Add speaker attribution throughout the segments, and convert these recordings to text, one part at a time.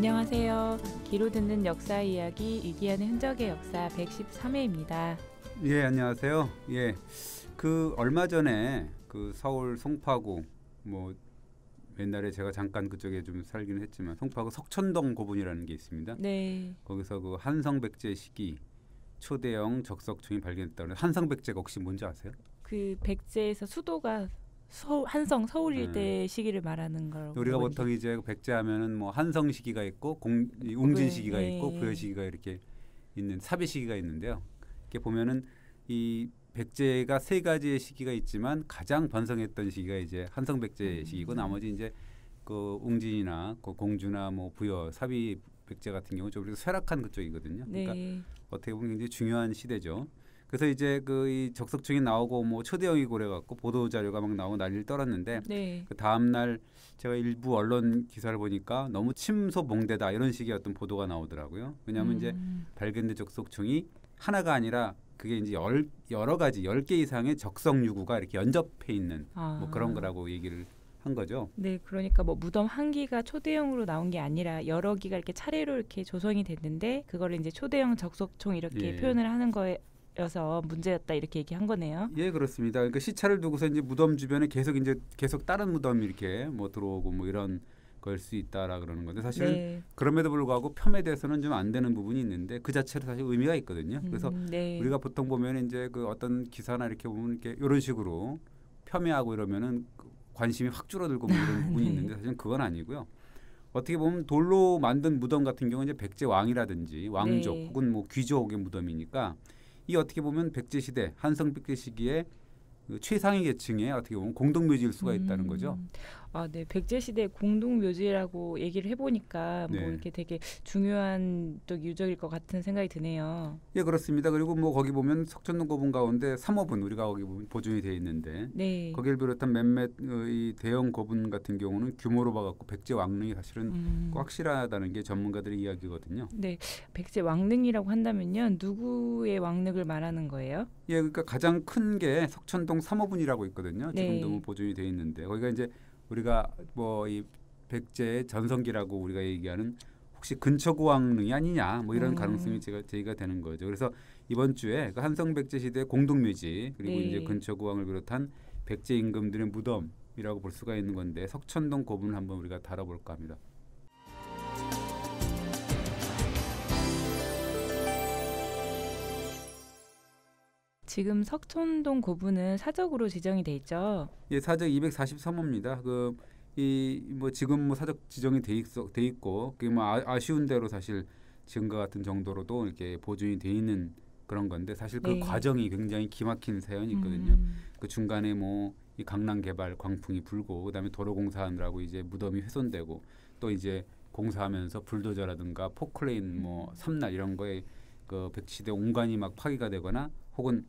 Speaker 1: 안녕하세요. 귀로 듣는 역사 이야기 유기하는 흔적의 역사 113회입니다.
Speaker 2: 예, 안녕하세요. 예, 그 얼마 전에 그 서울 송파구 뭐 옛날에 제가 잠깐 그쪽에 좀 살기는 했지만 송파구 석천동 고분이라는 게 있습니다.
Speaker 1: 네.
Speaker 2: 거기서 그 한성백제 시기 초대형 적석총이 발견됐다고. 한성백제가 혹시 뭔지 아세요?
Speaker 1: 그 백제에서 수도가 한성 서울일 때 시기를 말하는 거라고.
Speaker 2: 우리가 보통 이제 백제하면은 뭐 한성 시기가 있고 웅진 시기가 있고 부여 시기가 이렇게 있는 사비 시기가 있는데요. 이렇게 보면은 이 백제가 세 가지의 시기가 있지만 가장 번성했던 시기가 이제 한성백제 시기고 나머지 이제 그 웅진이나 그 공주나 뭐 부여 사비 백제 같은 경우 좀 쇠락한 그쪽이거든요. 그러니까 어떻게 보면 굉장히 중요한 시대죠. 그래서 이제 그 이 적석총이 나오고 뭐 초대형이고 그래갖고 보도 자료가 막 나오고 난리를 떨었는데 그 다음 날 제가 일부 언론 기사를 보니까 너무 침소봉대다 이런 식의 어떤 보도가 나오더라고요. 왜냐하면 이제 발견된 적석총이 하나가 아니라 그게 이제 여러 가지 10개 이상의 적석 유구가 이렇게 연접해 있는 뭐 그런 거라고 얘기를 한 거죠.
Speaker 1: 네, 그러니까 뭐 무덤 한 기가 초대형으로 나온 게 아니라 여러 기가 이렇게 차례로 이렇게 조성이 됐는데 그거를 이제 초대형 적석총 이렇게 표현을 하는 거여서 문제였다 이렇게 얘기한 거네요.
Speaker 2: 예, 그렇습니다. 그러니까 시차를 두고서 이제 무덤 주변에 계속 다른 무덤이 이렇게 뭐 들어오고 뭐 이런 걸 수 있다라 그러는 건데 사실은 그럼에도 불구하고 폄에 대해서는 좀 안 되는 부분이 있는데 그 자체로 사실 의미가 있거든요. 그래서 우리가 보통 보면 이제 그 어떤 기사나 이렇게 보면 이렇게 이런 식으로 폄훼하고 이러면은 관심이 확 줄어들고 뭐 이런 부분이 있는데 사실은 그건 아니고요. 어떻게 보면 돌로 만든 무덤 같은 경우는 이제 백제 왕이라든지 왕족 혹은 뭐 귀족의 무덤이니까 이 어떻게 보면 백제 시대 한성백제 시기에 그 최상위 계층의 어떻게 보면 공동묘지일 수가 있다는 거죠.
Speaker 1: 아, 네. 백제 시대 공동묘지라고 얘기를 해보니까 뭐 이렇게 되게 중요한 또 유적일 것 같은 생각이 드네요.
Speaker 2: 예, 그렇습니다. 그리고 뭐 거기 보면 석천동 고분 가운데 3호분 우리가 거기 보면 보존이 되어 있는데 거기를 비롯한 몇몇 이 대형 고분 같은 경우는 규모로 봐갖고 백제 왕릉이 사실은 확실하다는 게 전문가들의 이야기거든요.
Speaker 1: 네, 백제 왕릉이라고 한다면요, 누구의 왕릉을 말하는 거예요?
Speaker 2: 예, 그러니까 가장 큰 게 석천동 3호분이라고 있거든요. 지금도 뭐 보존이 되어 있는데 거기가 이제 우리가 뭐 이 백제의 전성기라고 우리가 얘기하는 혹시 근처구왕릉이 아니냐 뭐 이런 가능성이 제기가 되는 거죠. 그래서 이번 주에 그 한성백제 시대 공동묘지 그리고 이제 근처구왕을 비롯한 백제 임금들의 무덤이라고 볼 수가 있는 건데 석천동 고분을 한번 우리가 다뤄볼까 합니다.
Speaker 1: 지금 석천동 고분은 사적으로 지정이 돼 있죠.
Speaker 2: 예, 사적 243호입니다. 이 뭐 지금 뭐 사적 지정이 돼 있고 그게 뭐 아쉬운 대로 사실 지금과 같은 정도로도 이렇게 보존이 돼 있는 그런 건데 사실 그 과정이 굉장히 기막힌 사연이 있거든요. 그 중간에 뭐 이 강남 개발 광풍이 불고 그다음에 도로 공사하느라고 이제 무덤이 훼손되고 또 이제 공사하면서 불도저라든가 포클레인 뭐 삼날 이런 거에 그 백시대 온간이 막 파기가 되거나 혹은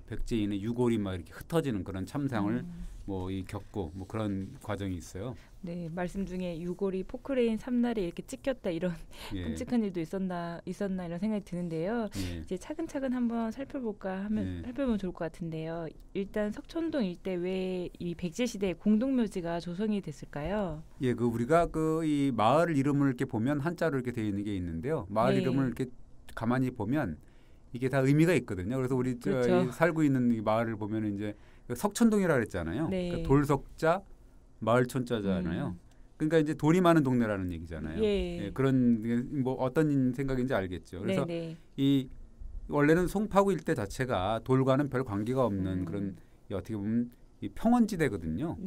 Speaker 2: 백제인의 유골이 막 이렇게 흩어지는 그런 참상을 뭐 이 겪고 뭐 그런 과정이 있어요.
Speaker 1: 네, 말씀 중에 유골이 포크레인 삼날에 이렇게 찍혔다 이런 끔찍한 일도 있었나 이런 생각이 드는데요. 이제 차근차근 한번 살펴보면 좋을 것 같은데요. 일단 석천동 일대 왜 이 백제 시대 공동묘지가 조성이 됐을까요?
Speaker 2: 예, 그 우리가 그 이 마을 이름을 이렇게 보면 한자로 이렇게 되어 있는 게 있는데요. 마을 이름을 이렇게 가만히 보면 이게 다 의미가 있거든요. 그래서 우리 살고 있는 이 마을을 보면 이제 석천동이라 그랬잖아요. 그러니까 돌석자 마을촌자잖아요. 그러니까 이제 돌이 많은 동네라는 얘기잖아요. 예, 그런 뭐 어떤 생각인지 알겠죠. 그래서 이 원래는 송파구 일대 자체가 돌과는 별 관계가 없는 그런 어떻게 보면 이 평원지대거든요.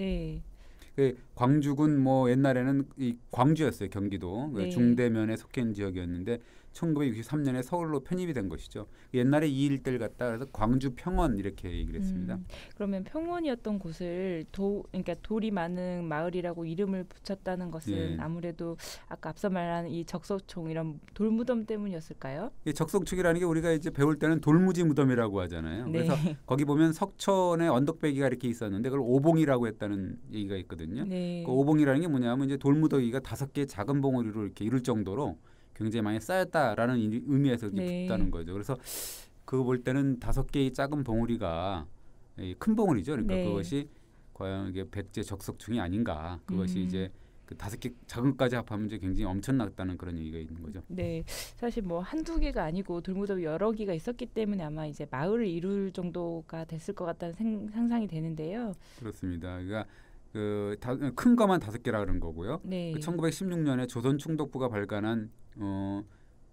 Speaker 2: 광주군 뭐 옛날에는 이 광주였어요. 경기도 중대면에 속해 있는 지역이었는데 1963년에 서울로 편입이 된 것이죠. 옛날에 이 일대를 갖다 그래서 광주 평원 이렇게 얘기를 했습니다.
Speaker 1: 그러면 평원이었던 곳을 그러니까 돌이 많은 마을이라고 이름을 붙였다는 것은 아무래도 아까 앞서 말한 이 적석총 이런 돌무덤 때문이었을까요?
Speaker 2: 이 적석총이라는 게 우리가 이제 배울 때는 돌무지 무덤이라고 하잖아요. 그래서 거기 보면 석천에 언덕배기가 이렇게 있었는데 그걸 오봉이라고 했다는 얘기가 있거든요. 그 오봉이라는 게 뭐냐면 이제 돌무더기가 5개의 작은 봉우리로 이렇게 이룰 정도로 굉장히 많이 쌓였다라는 의미에서 붙다는 거죠. 그래서 그거 볼 때는 5개의 작은 봉우리가 큰 봉우리죠. 그러니까 그것이 과연 이게 백제 적석총이 아닌가. 그것이 이제 그 5개 자금까지 합하면 이제 굉장히 엄청났다는 그런 얘기가 있는 거죠.
Speaker 1: 네, 사실 뭐 한두 개가 아니고 돌무덤이 여러 개가 있었기 때문에 아마 이제 마을을 이룰 정도가 됐을 것 같다는 상상이 되는데요.
Speaker 2: 그렇습니다. 그러니까 큰 거만 5개라 그런 거고요.
Speaker 1: 네.
Speaker 2: 1916년에 조선 총독부가 발간한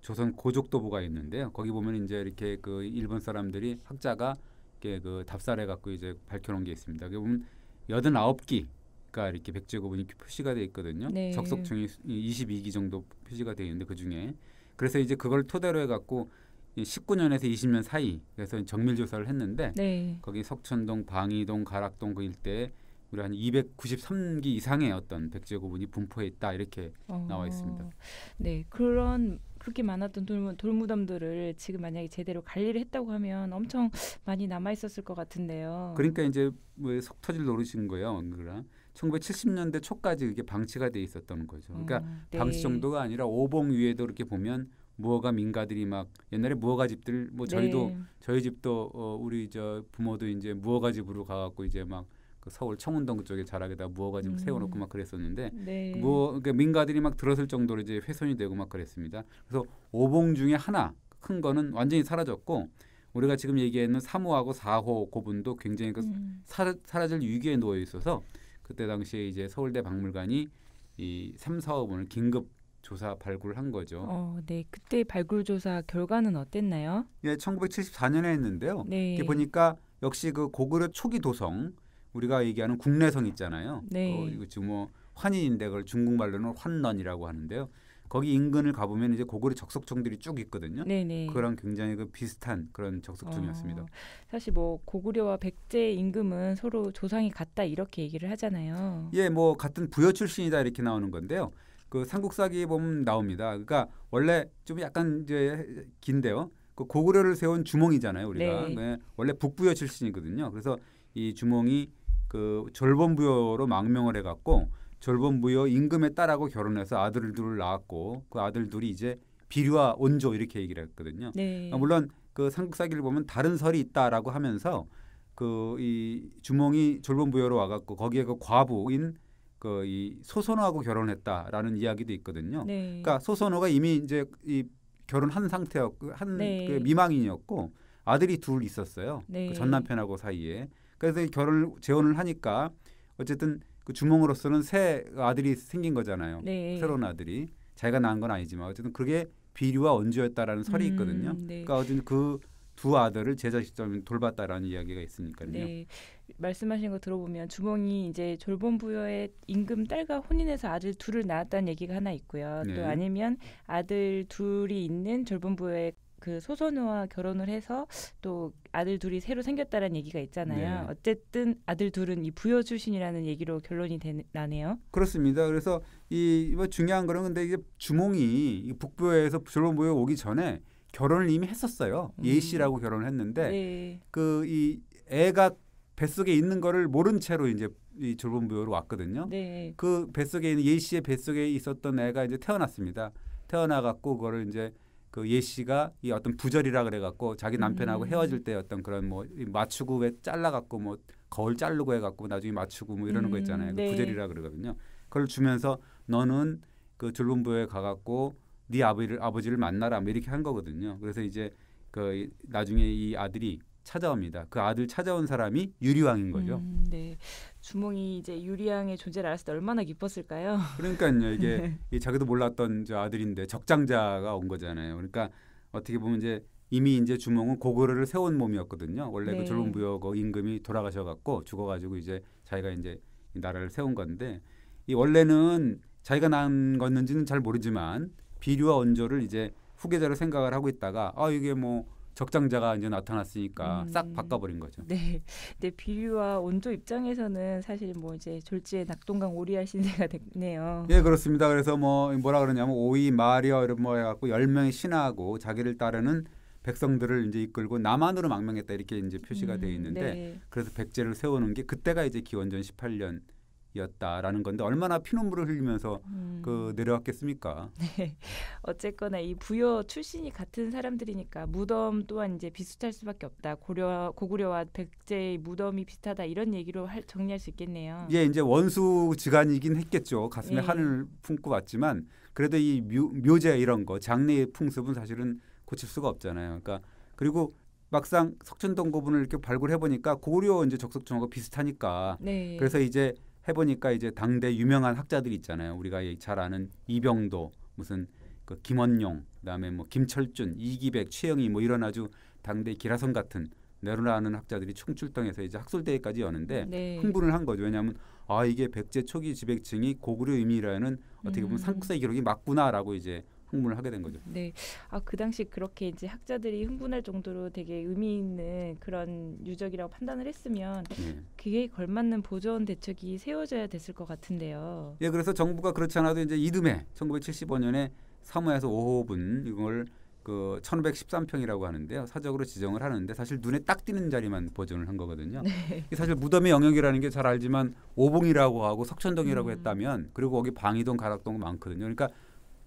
Speaker 2: 조선 고족도부가 있는데요. 거기 보면 이제 이렇게 그 일본 사람들이 학자가 이렇게 그 답사를 해갖고 이제 밝혀놓은 게 있습니다. 거기 보면 89기가 이렇게 백제고분이 표시가 돼 있거든요.
Speaker 1: 네.
Speaker 2: 적석총이 22기 정도 표시가 돼 있는데 그 중에 그래서 이제 그걸 토대로 해갖고 19년에서 20년 사이 그래서 정밀 조사를 했는데
Speaker 1: 네.
Speaker 2: 거기 석천동, 방이동, 가락동 그 일대에 우리 한 293기 이상의 어떤 백제고분이 분포해 있다 이렇게 나와 있습니다.
Speaker 1: 네, 그렇게 많았던 돌무덤들을 지금 만약에 제대로 관리를 했다고 하면 엄청 많이 남아 있었을 것 같은데요.
Speaker 2: 그러니까 이제 뭐 속 터질 노릇인 거예요. 그러나 1970년대 초까지 이게 방치가 돼 있었던 거죠. 그러니까
Speaker 1: 네.
Speaker 2: 방치 정도가 아니라 오봉 위에도 이렇게 보면 무허가 민가들이 막 옛날에 무허가 집들 뭐 저희도
Speaker 1: 네.
Speaker 2: 저희 집도 우리 저 부모도 이제 무허가 집으로 가갖고 이제 막 그 서울 청운동 쪽에 자락에다 무허가 집 세워놓고 막 그랬었는데
Speaker 1: 네.
Speaker 2: 그러니까 민가들이 막 들었을 정도로 이제 훼손이 되고 막 그랬습니다. 그래서 오봉 중에 하나 큰 거는 완전히 사라졌고 우리가 지금 얘기하는 3호하고 4호 고분도 굉장히 사라질 위기에 놓여 있어서 그때 당시에 이제 서울대 박물관이 이 3, 4호분을 긴급 조사 발굴을 한 거죠.
Speaker 1: 네, 그때 발굴 조사 결과는 어땠나요?
Speaker 2: 예, 1974년에 했는데요.
Speaker 1: 네.
Speaker 2: 이렇게 보니까 역시 그 고구려 초기 도성 우리가 얘기하는 국내성 있잖아요.
Speaker 1: 네.
Speaker 2: 이거 지금 뭐 환인인데 그걸 중국 말로는 환런이라고 하는데요. 거기 인근을 가보면 이제 고구려 적석청들이 쭉 있거든요.
Speaker 1: 네네.
Speaker 2: 그거랑 굉장히 그 비슷한 그런 적석청이었습니다.
Speaker 1: 사실 뭐 고구려와 백제 임금은 서로 조상이 같다 이렇게 얘기를 하잖아요.
Speaker 2: 예, 뭐 같은 부여 출신이다 이렇게 나오는 건데요. 그 삼국사기에 보면 나옵니다. 그러니까 원래 좀 약간 이제 긴데요. 그 고구려를 세운 주몽이잖아요, 우리가.
Speaker 1: 네.
Speaker 2: 네, 원래 북부여 출신이거든요. 그래서 이 주몽이 그 졸본부여로 망명을 해갖고 졸본부여 임금의 딸하고 결혼해서 아들을 둘 낳았고 그 아들 둘이 이제 비류와 온조 이렇게 얘기를 했거든요.
Speaker 1: 네.
Speaker 2: 물론 그 삼국사기를 보면 다른 설이 있다라고 하면서 그 이 주몽이 졸본부여로 와갖고 거기에 그 과부인 그 이 소선호하고 결혼했다라는 이야기도 있거든요.
Speaker 1: 네.
Speaker 2: 그러니까 소선호가 이미 이제 이 결혼한 상태였고
Speaker 1: 네.
Speaker 2: 그 미망인이었고 아들이 둘 있었어요.
Speaker 1: 네.
Speaker 2: 그 전 남편하고 사이에. 그래서 결혼을 재혼을 하니까 어쨌든 그 주몽으로서는 새 아들이 생긴 거잖아요.
Speaker 1: 네.
Speaker 2: 새로운 아들이 자기가 낳은 건 아니지만 어쨌든 그게 비류와 온조였다라는 설이 있거든요.
Speaker 1: 네.
Speaker 2: 그러니까 어쨌든 그 두 아들을 제자식처럼 돌봤다라는 이야기가 있으니까요.
Speaker 1: 네. 말씀하신 거 들어보면 주몽이 이제 졸본부여의 임금 딸과 혼인해서 아들 둘을 낳았다는 얘기가 하나 있고요.
Speaker 2: 네.
Speaker 1: 또 아니면 아들 둘이 있는 졸본부여의 그 소선우와 결혼을 해서 또 아들 둘이 새로 생겼다는 얘기가 있잖아요.
Speaker 2: 네.
Speaker 1: 어쨌든 아들 둘은 이 부여 출신이라는 얘기로 결론이 나네요.
Speaker 2: 그렇습니다. 그래서 이 뭐 중요한 거는 근데 이게 주몽이 북부여에서 졸본부여 오기 전에 결혼을 이미 했었어요. 예씨라고 결혼을 했는데
Speaker 1: 네.
Speaker 2: 그 이 애가 뱃속에 있는 거를 모른 채로 이제 이 졸본부여로 왔거든요.
Speaker 1: 네.
Speaker 2: 그 뱃속에 있는 예씨의 뱃속에 있었던 애가 이제 태어났습니다. 태어나갖고 그거를 이제 그 예씨가 이 어떤 부절이라 그래갖고 자기 남편하고 헤어질 때 어떤 그런 뭐 맞추고 왜 잘라갖고 뭐 거울 자르고 해갖고 나중에 맞추고 뭐 이러는 거 있잖아요.
Speaker 1: 네.
Speaker 2: 그 부절이라 그러거든요. 그걸 주면서 너는 그 졸본부여에 가갖고 네 아버지를 만나라 뭐 이렇게 한 거거든요. 그래서 이제 그 나중에 이 아들이 찾아옵니다. 그 아들 찾아온 사람이 유리왕인 거죠.
Speaker 1: 네. 주몽이 이제 유리왕의 존재를 알았을 때 얼마나 기뻤을까요?
Speaker 2: 그러니까요. 이게 자기도 몰랐던 저 아들인데 적장자가 온 거잖아요. 그러니까 어떻게 보면 이제 이미 이제 주몽은 고구려를 세운 몸이었거든요. 원래
Speaker 1: 네.
Speaker 2: 그 졸본부여 그 임금이 돌아가셔갖고 죽어가지고 이제 자기가 이제 이 나라를 세운 건데 이 원래는 자기가 낳은 거였는지는 잘 모르지만 비류와 온조를 이제 후계자로 생각을 하고 있다가 이게 뭐 적장자가 이제 나타났으니까 싹 바꿔버린 거죠.
Speaker 1: 네, 네 비류와 온조 입장에서는 사실 뭐 이제 졸지에 낙동강 오리알 신세가 됐네요.
Speaker 2: 예, 그렇습니다. 그래서 뭐 뭐라 그러냐면 오이 마리아 이런 뭐 해갖고 10명의 신하하고 자기를 따르는 백성들을 이제 이끌고 남한으로 망명했다 이렇게 이제 표시가 돼 있는데
Speaker 1: 네.
Speaker 2: 그래서 백제를 세우는 게 그때가 이제 기원전 18년 였다라는 건데 얼마나 피눈물을 흘리면서 내려왔겠습니까?
Speaker 1: 네. 어쨌거나 이 부여 출신이 같은 사람들이니까 무덤 또한 이제 비슷할 수밖에 없다. 고구려와 백제의 무덤이 비슷하다 이런 얘기로 정리할 수 있겠네요.
Speaker 2: 예, 이제 원수지간이긴 했겠죠. 가슴에
Speaker 1: 예.
Speaker 2: 한을 품고 왔지만 그래도 이 묘제 이런 거 장례의 풍습은 사실은 고칠 수가 없잖아요. 그러니까 그리고 막상 석촌동 고분을 이렇게 발굴해 보니까 고구려 이제 적석청하고 비슷하니까
Speaker 1: 네.
Speaker 2: 그래서 이제 해보니까 이제 당대 유명한 학자들이 있잖아요. 우리가 잘 아는 이병도, 무슨 그 김원용, 그다음에 뭐 김철준, 이기백, 최영희 뭐 이런 아주 당대 기라성 같은 내로라는 학자들이 총출동해서 이제 학술대회까지 여는데
Speaker 1: 네.
Speaker 2: 흥분을 한 거죠. 왜냐하면 이게 백제 초기 지배층이 고구려 의미라는 어떻게 보면 삼국사의 기록이 맞구나라고 이제 흥분을 하게 된 거죠.
Speaker 1: 네. 그 당시 그렇게 이제 학자들이 흥분할 정도로 되게 의미 있는 그런 유적이라고 판단을 했으면 그에 걸맞는 보존 대책이 세워져야 됐을 것 같은데요.
Speaker 2: 예, 그래서 정부가 그렇지 않아도 이제 이듬해 1975년에 사무에서 5호분 이걸 그 1513평이라고 하는데요. 사적으로 지정을 하는데 사실 눈에 딱 띄는 자리만 보존을 한 거거든요.
Speaker 1: 네.
Speaker 2: 사실 무덤의 영역이라는 게 잘 알지만 오봉이라고 하고 석천동이라고 했다면 그리고 거기 방이동, 가락동 많거든요. 그러니까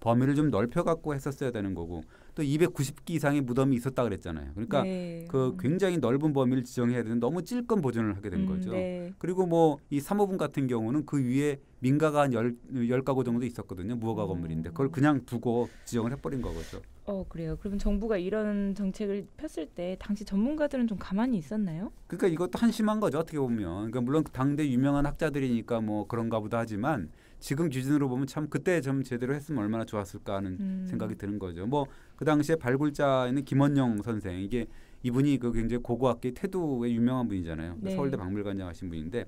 Speaker 2: 범위를 좀 넓혀 갖고 했었어야 되는 거고 또 290기 이상의 무덤이 있었다 그랬잖아요. 그러니까
Speaker 1: 네.
Speaker 2: 그 굉장히 넓은 범위를 지정해야 되는데 너무 찔끔 보존을 하게 된 거죠.
Speaker 1: 네.
Speaker 2: 그리고 뭐 이 3호분 같은 경우는 그 위에 민가가 한 10가구 정도 있었거든요. 무허가 건물인데 그걸 그냥 두고 지정을 해버린 거죠.
Speaker 1: 그래요. 그러면 정부가 이런 정책을 폈을 때 당시 전문가들은 좀 가만히 있었나요?
Speaker 2: 그러니까 이것도 한심한 거죠. 어떻게 보면. 그러니까 물론 당대 유명한 학자들이니까 뭐 그런가 보다 하지만 지금 기준으로 보면 참 그때 좀 제대로 했으면 얼마나 좋았을까 하는 생각이 드는 거죠. 뭐 그 당시에 발굴자에는 김원영 선생 이분이 그 굉장히 고고학계 태도의 유명한 분이잖아요.
Speaker 1: 네.
Speaker 2: 서울대 박물관장 하신 분인데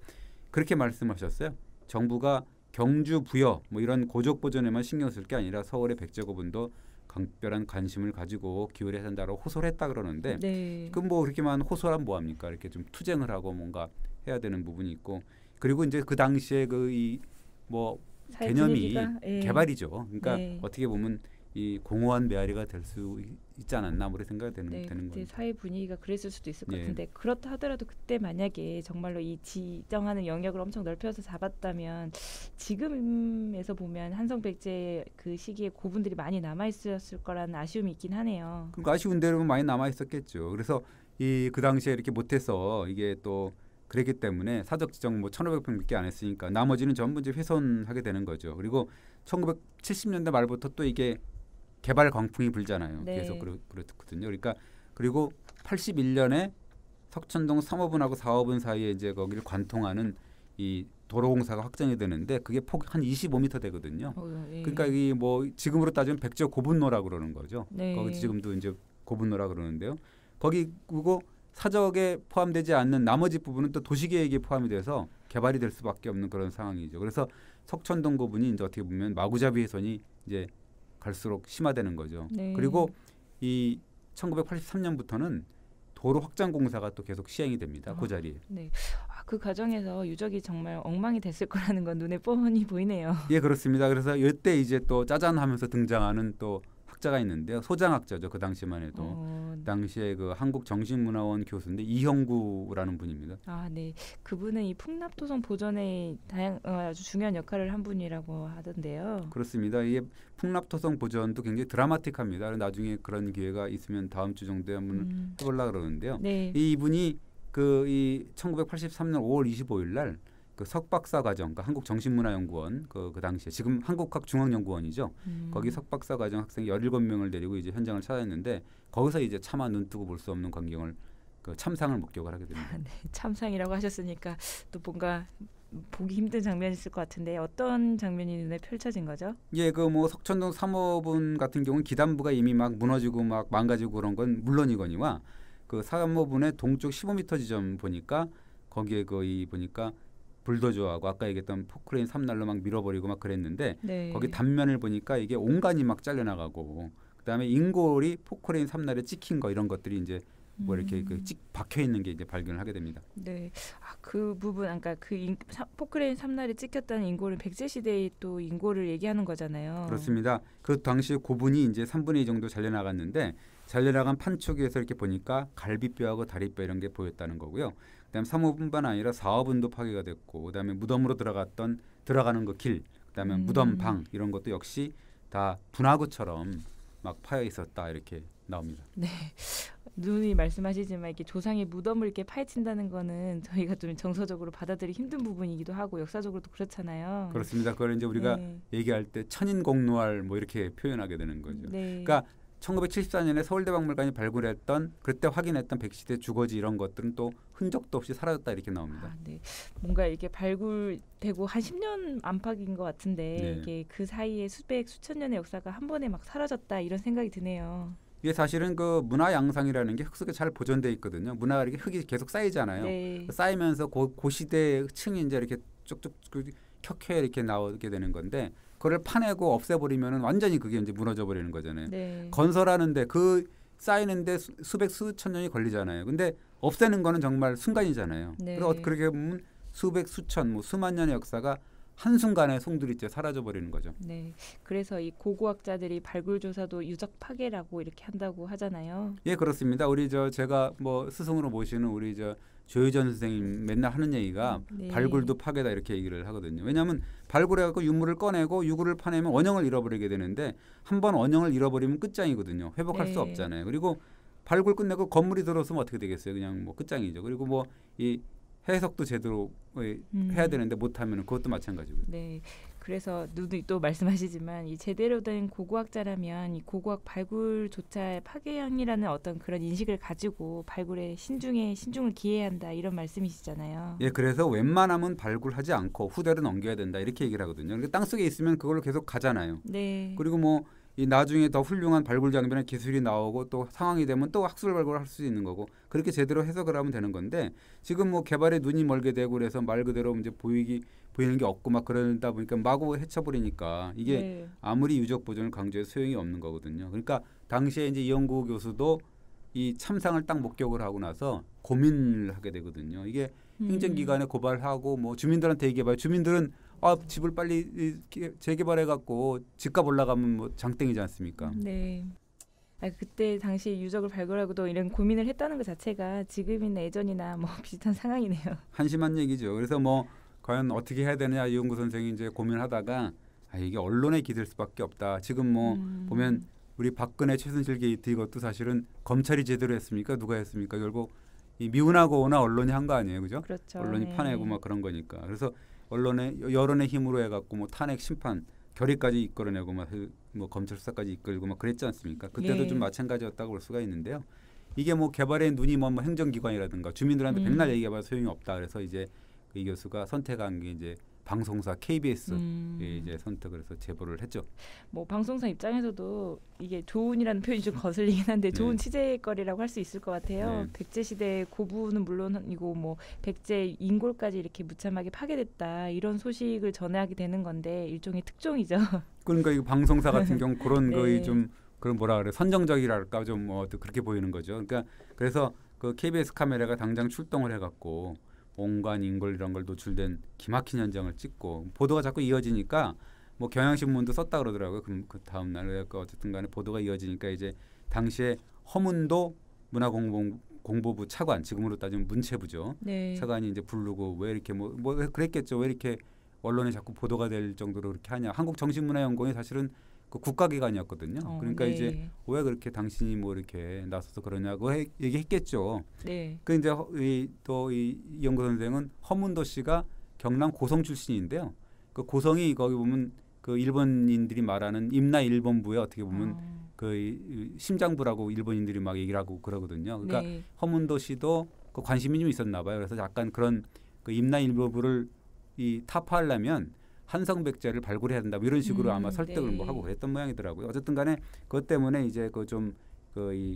Speaker 2: 그렇게 말씀하셨어요. 정부가 경주 부여 뭐 이런 고적 보존에만 신경 쓸 게 아니라 서울의 백제고분도 각별한 관심을 가지고 기울여야 한다고 호소를 했다 그러는데
Speaker 1: 네.
Speaker 2: 그럼 뭐 그렇게만 호소하면 뭐합니까? 이렇게 좀 투쟁을 하고 뭔가 해야 되는 부분이 있고 그리고 이제 그 당시에 그 이 뭐 개념이 개발이죠. 그러니까 어떻게 보면 이 공허한 메아리가 될 수 있지 않았나 뭐 이런 생각이 되는 거죠.
Speaker 1: 사회 분위기가 그랬을 수도 있을 것 같은데 그렇다 하더라도 그때 만약에 정말로 이 지정하는 영역을 엄청 넓혀서 잡았다면 지금에서 보면 한성백제 그 시기에 고분들이 많이 남아 있었을 거라는 아쉬움이 있긴 하네요.
Speaker 2: 그러니까 아쉬운 대로 많이 남아 있었겠죠. 그래서 그 당시에 이렇게 못해서 이게 또 그랬기 때문에 사적 지정 뭐 1,500평밖에 안 했으니까 나머지는 전부 이제 훼손하게 되는 거죠. 그리고 1970년대 말부터 또 이게 개발 광풍이 불잖아요.
Speaker 1: 네.
Speaker 2: 계속 그렇거든요. 그러니까 그리고 81년에 석천동 3호분하고 4호분 사이에 이제 거기를 관통하는 이 도로공사가 확정이 되는데 그게 폭 한 25m 되거든요. 그러니까 이 뭐 지금으로 따지면 백제 고분로라 그러는 거죠.
Speaker 1: 네.
Speaker 2: 거기 지금도 이제 고분로라 그러는데요. 거기 그리고 사적에 포함되지 않는 나머지 부분은 또 도시계획에 포함이 돼서 개발이 될 수밖에 없는 그런 상황이죠. 그래서 석천동 고분이 이제 어떻게 보면 마구잡이 훼손이 이제 갈수록 심화되는 거죠.
Speaker 1: 네.
Speaker 2: 그리고 이 1983년부터는 도로 확장 공사가 또 계속 시행이 됩니다. 그 자리에.
Speaker 1: 네. 그 과정에서 유적이 정말 엉망이 됐을 거라는 건 눈에 뻔히 보이네요.
Speaker 2: 예, 그렇습니다. 그래서 이때 이제 또 짜잔하면서 등장하는 또 학자가 있는데요. 소장학자죠. 그 당시만 해도. 당시에 그 한국정신문화원 교수인데 이형구라는 분입니다.
Speaker 1: 네. 그분은 이 풍납토성 보존에 아주 중요한 역할을 한 분이라고 하던데요.
Speaker 2: 그렇습니다. 이게 풍납토성 보존도 굉장히 드라마틱합니다. 나중에 그런 기회가 있으면 다음 주 정도에 한번 해보려고 그러는데요.
Speaker 1: 네.
Speaker 2: 이분이 이 1983년 5월 25일 날 그 석박사 과정, 그러니까 한국정신문화연구원 그 당시에 지금 한국학중앙연구원이죠. 거기 석박사 과정 학생 17명을 데리고 이제 현장을 찾아냈는데 거기서 이제 차마 눈 뜨고 볼 수 없는 광경을 그 참상을 목격을 하게 됩니다.
Speaker 1: 네, 참상이라고 하셨으니까 또 뭔가 보기 힘든 장면이 있을 것 같은데 어떤 장면이 눈에 펼쳐진 거죠?
Speaker 2: 예, 그 뭐 석천동 3호분 같은 경우는 기단부가 이미 막 무너지고 막 망가지고 그런 건 물론이거니와 그 3호분의 동쪽 15m 지점 보니까 거기에 거의 보니까 불도저하고 아까 얘기했던 포크레인 3날로 막 밀어버리고 막 그랬는데
Speaker 1: 네.
Speaker 2: 거기 단면을 보니까 이게 온간이 막 잘려나가고 그다음에 인골이 포크레인 3날에 찍힌 거 이런 것들이 이제 뭐 이렇게 찍 박혀 있는 게 이제 발견을 하게 됩니다.
Speaker 1: 네, 그 부분, 그러니까 포크레인 삼날에 찍혔다는 인골은 백제 시대의 또 인골을 얘기하는 거잖아요.
Speaker 2: 그렇습니다. 그 당시 고분이 이제 3분의 2 정도 잘려 나갔는데 잘려 나간 판촉에서 이렇게 보니까 갈비뼈하고 다리뼈 이런 게 보였다는 거고요. 그다음 3호분만 아니라 4호분도 파괴가 됐고, 그다음에 무덤으로 들어가는 그 길, 그다음에 무덤 방 이런 것도 역시 다 분화구처럼 막 파여 있었다 이렇게 나옵니다.
Speaker 1: 네, 누님이 말씀하시지만 이렇게 조상의 무덤을 이렇게 파헤친다는 거는 저희가 좀 정서적으로 받아들이기 힘든 부분이기도 하고 역사적으로도 그렇잖아요.
Speaker 2: 그렇습니다. 그걸 이제 우리가 얘기할 때 천인공노할 뭐 이렇게 표현하게 되는 거죠.
Speaker 1: 네.
Speaker 2: 그러니까 1974년에 서울대박물관이 발굴했던 그때 확인했던 백시대 주거지 이런 것들은 또 흔적도 없이 사라졌다 이렇게 나옵니다.
Speaker 1: 네. 뭔가 이렇게 발굴되고 한 10년 안팎인 것 같은데
Speaker 2: 네.
Speaker 1: 이게 그 사이에 수천 년의 역사가 한 번에 막 사라졌다 이런 생각이 드네요.
Speaker 2: 이게 사실은 그 문화 양상이라는 게 흙 속에 잘 보존돼 있거든요. 문화가 이렇게 흙이 계속 쌓이잖아요.
Speaker 1: 네.
Speaker 2: 쌓이면서 그 시대의 층이 이제 이렇게 쭉쭉 켜켜이 이렇게 나오게 되는 건데 그걸 파내고 없애버리면 완전히 그게 이제 무너져 버리는 거잖아요.
Speaker 1: 네.
Speaker 2: 건설하는데 그 쌓이는데 수천 년이 걸리잖아요. 근데 없애는 거는 정말 순간이잖아요.
Speaker 1: 네.
Speaker 2: 그래서 그렇게 보면 수천, 뭐 수만 년의 역사가 한순간에 송두리째 사라져 버리는 거죠.
Speaker 1: 네. 그래서 이 고고학자들이 발굴 조사도 유적 파괴라고 이렇게 한다고 하잖아요.
Speaker 2: 예, 그렇습니다. 우리 제가 뭐 스승으로 모시는 우리 조효전 선생님 맨날 하는 얘기가
Speaker 1: 네.
Speaker 2: 발굴도 파괴다 이렇게 얘기를 하거든요. 왜냐하면 발굴해갖고 유물을 꺼내고 유구를 파내면 원형을 잃어버리게 되는데 한번 원형을 잃어버리면 끝장이거든요. 회복할 수 없잖아요. 그리고 발굴 끝내고 건물이 들어서면 어떻게 되겠어요? 그냥 뭐 끝장이죠. 그리고 뭐 이 해석도 제대로 해야 되는데 못하면 그것도 마찬가지고요.
Speaker 1: 네. 그래서 누누이 또 말씀하시지만 이 제대로 된 고고학자라면 이 고고학 발굴조차 파괴형이라는 어떤 그런 인식을 가지고 발굴에 신중을 기해야 한다 이런 말씀이시잖아요.
Speaker 2: 예, 그래서 웬만하면 발굴하지 않고 후대로 넘겨야 된다 이렇게 얘기를 하거든요. 그러니까 땅 속에 있으면 그걸로 계속 가잖아요.
Speaker 1: 네.
Speaker 2: 그리고 뭐 이 나중에 더 훌륭한 발굴 장비나 기술이 나오고 또 상황이 되면 또 학술 발굴을 할 수 있는 거고 그렇게 제대로 해석을 하면 되는 건데 지금 뭐 개발에 눈이 멀게 되고 그래서 말 그대로 이제 보이는 게 없고 막 그러다 보니까 마구 해쳐버리니까 이게 아무리 유적 보존을 강조해도 소용이 없는 거거든요. 그러니까 당시에 이제 이영구 교수도 이 참상을 딱 목격을 하고 나서 고민을 하게 되거든요. 이게 행정기관에 고발하고 뭐 주민들한테 얘기해봐요. 주민들은 집을 빨리 재개발해갖고 집값 올라가면 뭐 장땡이지 않습니까?
Speaker 1: 네. 그때 당시 유적을 발굴하고도 이런 고민을 했다는 것 자체가 지금이나 예전이나 뭐 비슷한 상황이네요.
Speaker 2: 한심한 얘기죠. 그래서 뭐 과연 어떻게 해야 되느냐 이용구 선생이 이제 고민하다가 이게 언론에 기댈 수밖에 없다. 지금 뭐 보면 우리 박근혜 최순실 게이트 이것도 사실은 검찰이 제대로 했습니까? 누가 했습니까? 결국 이 미운하고 오나 언론이 한 거 아니에요, 그죠?
Speaker 1: 그렇죠.
Speaker 2: 언론이 파내고 막 그런 거니까. 그래서 여론의 힘으로 해갖고 뭐 탄핵 심판 결의까지 이끌어내고 뭐 검찰 수사까지 이끌고 막 그랬지 않습니까? 그때도 좀 마찬가지였다고 볼 수가 있는데요. 이게 뭐 개발에 눈이 먼 행정기관이라든가 주민들한테 백날 얘기해봐도 소용이 없다. 그래서 이제 이 교수가 선택한 게 이제 방송사 KBS 이제 선택을 해서 제보를 했죠.
Speaker 1: 뭐 방송사 입장에서도 이게 조운이라는 표현이 좀 거슬리긴 한데 좋은 취재거리라고 할 수 있을 것 같아요.
Speaker 2: 네.
Speaker 1: 백제 시대 고부는 물론이고 뭐 백제 인골까지 이렇게 무참하게 파괴됐다 이런 소식을 전하게 되는 건데 일종의 특종이죠.
Speaker 2: 그러니까 이 방송사 같은 경우 그런 거의 좀 그런 뭐라 그래 선정적이랄까 좀 그렇게 보이는 거죠. 그러니까 그래서 그 KBS 카메라가 당장 출동을 해갖고 온관 인골 이런 걸 노출된 기막힌 현장을 찍고 보도가 자꾸 이어지니까 뭐 경향신문도 썼다 그러더라고요. 그 다음 날 어쨌든 간에 보도가 이어지니까 이제 당시에 허문도 문화공보부 차관 지금으로 따지면 문체부죠. 차관이 이제 부르고 왜 이렇게 뭐 그랬겠죠. 왜 이렇게 언론에 자꾸 보도가 될 정도로 그렇게 하냐. 한국정신문화연구원이 사실은 그 국가기관이었거든요. 그러니까 이제 왜 그렇게 당신이 뭐 이렇게 나서서 그러냐고 얘기했겠죠. 그 이제 또 이 이영구 선생은 허문도 씨가 경남 고성 출신인데요. 그 고성이 거기 보면 그 일본인들이 말하는 임나 일본부에 어떻게 보면 그 심장부라고 일본인들이 막 얘기를 하고 그러거든요. 그러니까 허문도 씨도 그 관심이 좀 있었나 봐요. 그래서 약간 그런 그 임나 일본부를 이 타파하려면 한성백제를 발굴해야 된다. 뭐 이런 식으로 아마 설득을 뭐 하고 그랬던 모양이더라고요. 어쨌든 간에 그것 때문에 이제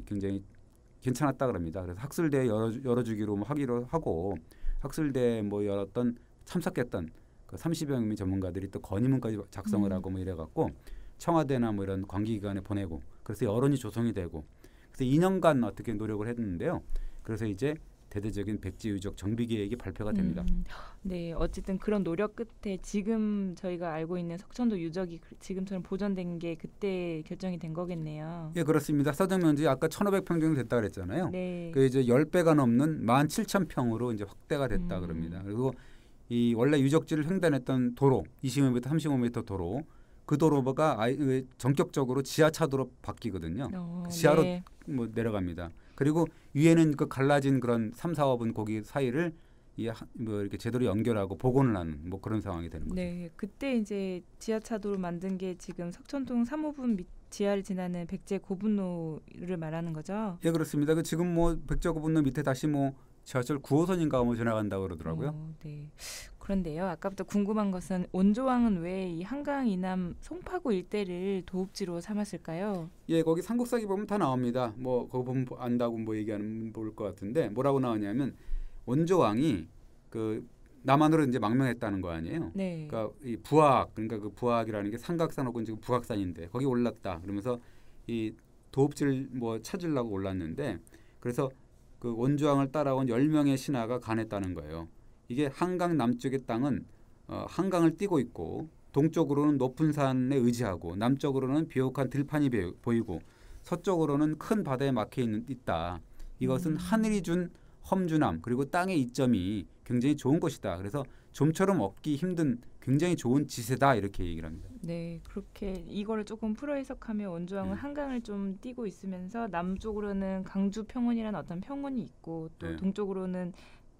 Speaker 2: 굉장히 괜찮았다 그럽니다. 그래서 학술대 열어주기로 뭐 하기로 하고 학술대 뭐 열었던 참석했던 그 30여 명의 전문가들이 또 건의문까지 작성을 하고 뭐 이래갖고 청와대나 뭐 이런 관계기관에 보내고 그래서 여론이 조성이 되고 그래서 2년간 어떻게 노력을 했는데요. 그래서 이제 대대적인 백제 유적 정비 계획이 발표가 됩니다.
Speaker 1: 네, 어쨌든 그런 노력 끝에 지금 저희가 알고 있는 석천도 유적이 지금처럼 보존된 게 그때 결정이 된 거겠네요.
Speaker 2: 예, 그렇습니다. 사정 면적이 아까 1,500평 정도 됐다 그랬잖아요.
Speaker 1: 네.
Speaker 2: 그 이제 10배가 넘는 17,000평으로 이제 확대가 됐다 그럽니다. 그리고 이 원래 유적지를 횡단했던 도로 25m, 35m 도로 그 도로가 전격적으로 지하차도로 바뀌거든요. 지하로
Speaker 1: 네.
Speaker 2: 뭐 내려갑니다. 그리고 위에는 그 갈라진 그런 3, 4업은 거기 사이를 뭐 이렇게 제대로 연결하고 복원을 하는 뭐 그런 상황이 되는 거죠.
Speaker 1: 네, 그때 이제 지하차도를 만든 게 지금 석천동 3호분 지하를 지나는 백제 고분로를 말하는 거죠.
Speaker 2: 예, 그렇습니다. 그 지금 뭐 백제 고분로 밑에 다시 뭐 지하철 9호선인가 뭐 지나간다고 그러더라고요.
Speaker 1: 네. 그런데요, 아까부터 궁금한 것은 원조왕은 왜 이 한강 이남 송파구 일대를 도읍지로 삼았을까요?
Speaker 2: 예, 거기 삼국사기 보면 다 나옵니다. 뭐 그거 보면 안다고 뭐 얘기하는 볼 것 같은데 뭐라고 나오냐면 원조왕이 그 남한으로 이제 망명했다는 거 아니에요.
Speaker 1: 네.
Speaker 2: 그러니까 이 부학, 그러니까 그 부학이라는 게 삼각산하고 지금 북악산인데 거기 올랐다. 그러면서 이 도읍지를 뭐 찾으려고 올랐는데 그래서 그 원조왕을 따라온 10명의 신하가 가냈다는 거예요. 이게 한강 남쪽의 땅은 한강을 띄고 있고 동쪽으로는 높은 산에 의지하고 남쪽으로는 비옥한 들판이 보이고 서쪽으로는 큰 바다에 막혀 있다. 이것은 하늘이 준 험준함 그리고 땅의 이점이 굉장히 좋은 것이다. 그래서 좀처럼 얻기 힘든 굉장히 좋은 지세다 이렇게 얘기를 합니다.
Speaker 1: 네, 그렇게 이거를 조금 풀어 해석하면 원조왕은 한강을 좀 띄고 있으면서 남쪽으로는 강주 평원이라는 어떤 평원이 있고 또 동쪽으로는